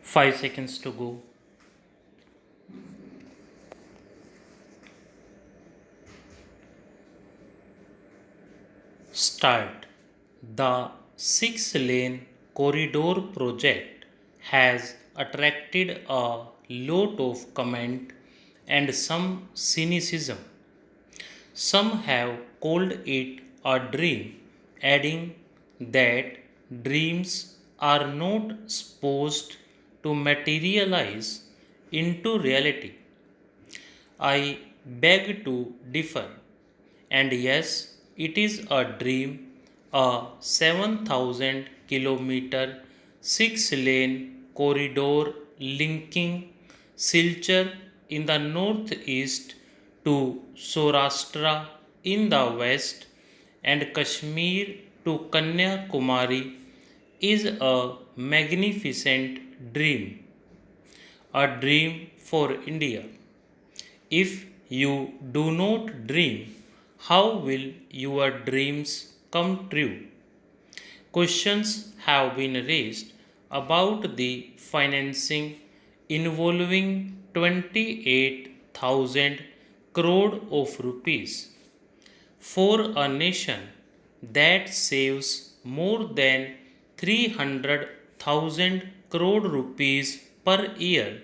5 seconds to go. Start. The 6-lane corridor project has attracted a lot of comment and some cynicism. Some have called it a dream, adding that dreams are not supposed to materialize into reality. I beg to differ. And yes, it is a dream, a 7,000 kilometer 6-lane corridor linking Silchar in the northeast to Saurashtra in the west and Kashmir to Kanyakumari is a magnificent dream, a dream for India. If you do not dream, how will your dreams come true? Questions have been raised about the financing involving 28,000 crore of rupees for a nation that saves more than 300,000 crore rupees per year,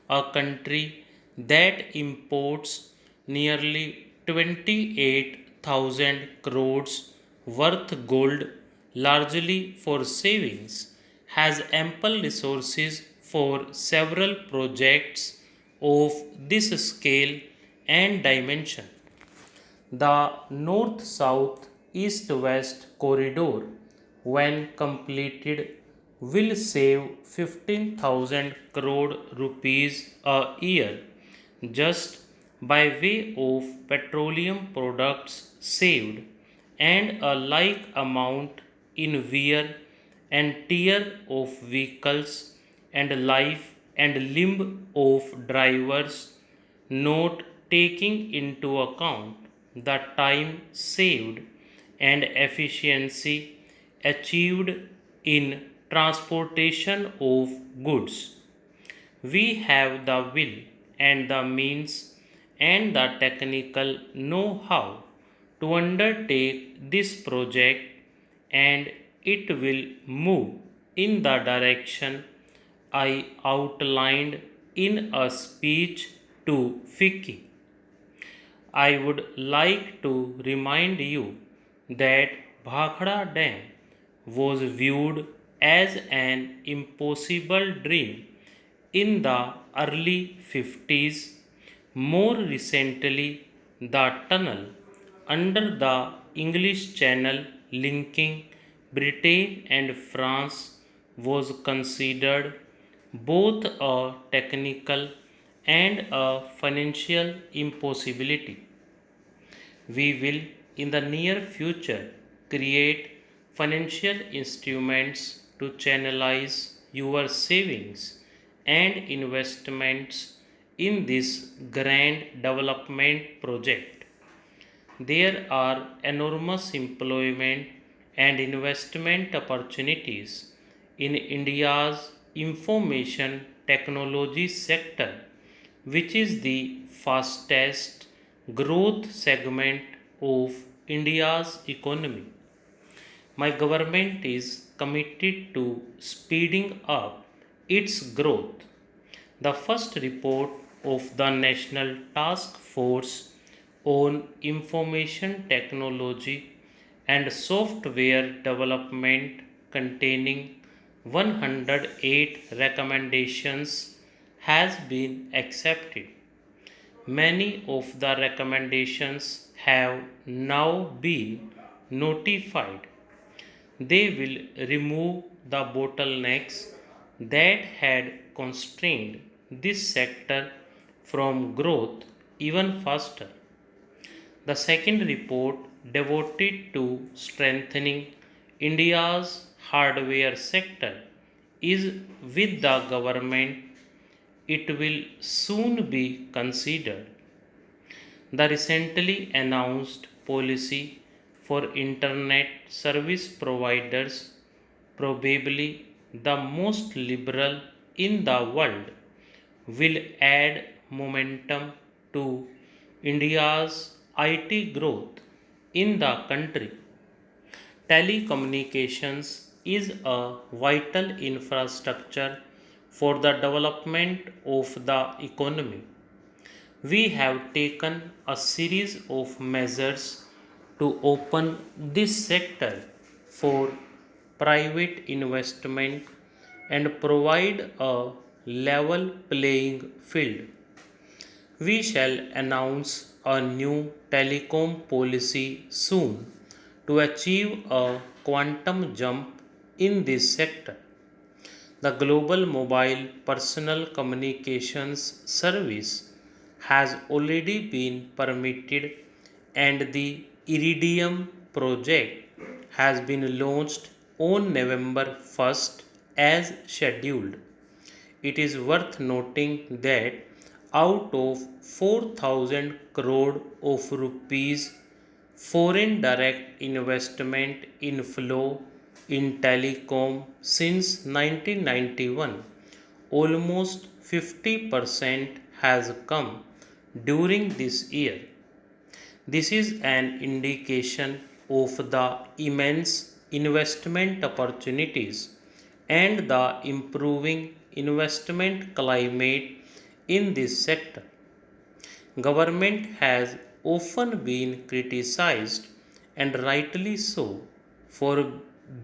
a country that imports nearly 28,000 crores worth gold largely for savings, has ample resources for several projects of this scale and dimension. The north south east west corridor, when completed, will save 15,000 crore rupees a year just by way of petroleum products saved and a like amount in wear and tear of vehicles and life and limb of drivers, not taking into account the time saved and efficiency achieved in transportation of goods. We have the will and the means and the technical know how to undertake this project, and it will move in the direction I outlined in a speech to Fiki. I would like to remind you that Bhakhra Dam was viewed as an impossible dream in the early 50s. More recently, the tunnel under the English Channel linking Britain and France was considered both a technical and a financial impossibility. We will, in the near future, create financial instruments to channelize your savings and investments in this grand development project. There are enormous employment and investment opportunities in India's information technology sector, which is the fastest growth segment of India's economy. My government is committed to speeding up its growth. The first report of the National Task Force on Information Technology and Software Development, containing 108 recommendations, has been accepted. Many of the recommendations have now been notified. They will remove the bottlenecks that had constrained this sector from growth even faster. The second report, devoted to strengthening India's hardware sector, is with the government. It will soon be considered. The recently announced policy for internet service providers, probably the most liberal in the world will add momentum to India's IT growth in the country. Telecommunications is a vital infrastructure for the development of the economy. We have taken a series of measures to open this sector for private investment and provide a level playing field. We shall announce a new telecom policy soon to achieve a quantum jump in this sector. The global mobile personal communications service has already been permitted and the Iridium project has been launched on November 1st as scheduled. It is worth noting that out of 4,000 crore of rupees foreign direct investment inflow in telecom since 1991, almost 50% has come during this year. This is an indication of the immense investment opportunities and the improving investment climate in this sector. Government has often been criticized, and rightly so, for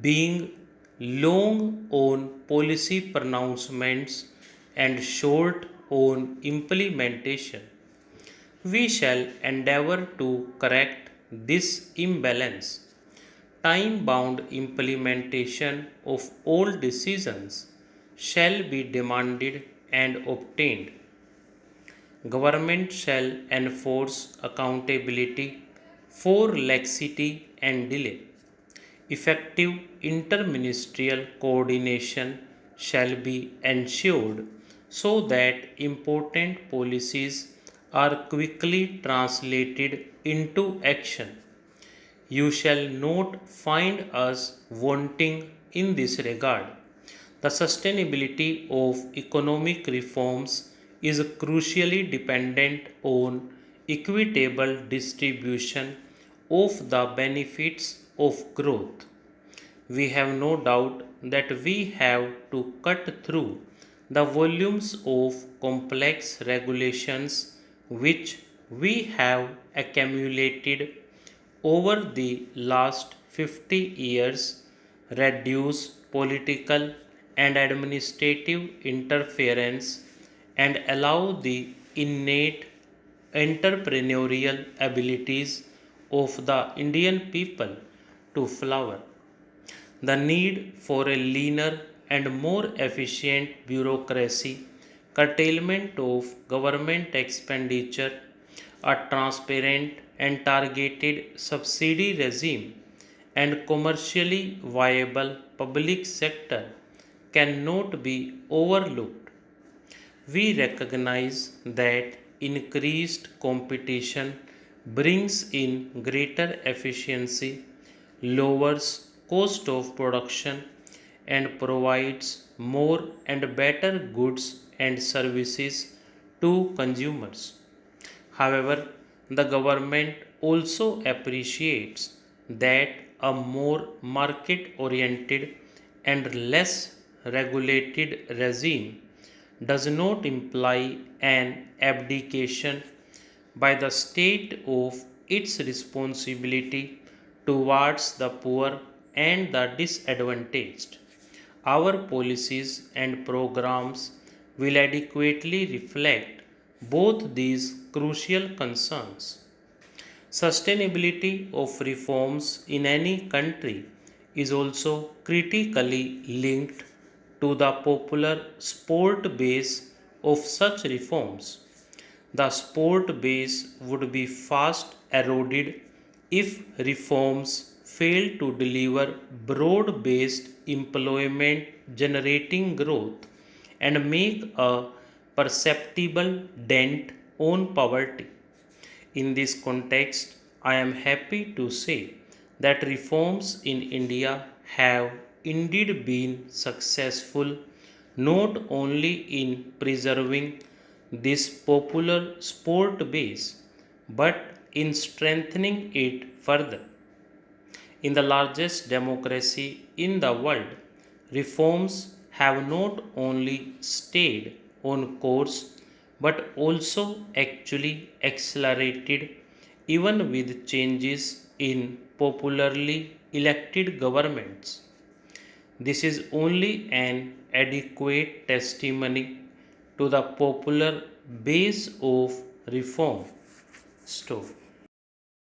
being long on policy pronouncements and short on implementation. We shall endeavor to correct this imbalance. Time bound implementation of all decisions shall be demanded and obtained. Government shall enforce accountability for laxity and delay. Effective interministerial coordination shall be ensured so that important policies are quickly translated into action. You shall not find us wanting in this regard. The sustainability of economic reforms is crucially dependent on equitable distribution of the benefits of growth. We have no doubt that we have to cut through the volumes of complex regulations which we have accumulated over the last 50 years, reduce political and administrative interference, and allow the innate entrepreneurial abilities of the Indian people to flower. The need for a leaner and more efficient bureaucracy, curtailment of government expenditure, a transparent and targeted subsidy regime, and commercially viable public sector cannot be overlooked. We recognize that increased competition brings in greater efficiency, lowers cost of production, and provides more and better goods and services to consumers. However, the government also appreciates that a more market oriented and less regulated regime does not imply an abdication by the state of its responsibility towards the poor and the disadvantaged. Our policies and programs will adequately reflect both these crucial concerns. Sustainability of reforms in any country is also critically linked to the popular support base of such reforms. The support base would be fast eroded if reforms fail to deliver broad based employment generating growth and make a perceptible dent on poverty. In this context, I am happy to say that reforms in India have indeed been successful not only in preserving this popular sport base but in strengthening it further. In the largest democracy in the world, reforms have not only stayed on course but also actually accelerated even with changes in popularly elected governments. This is only an adequate testimony to the popular base of reform. Stop.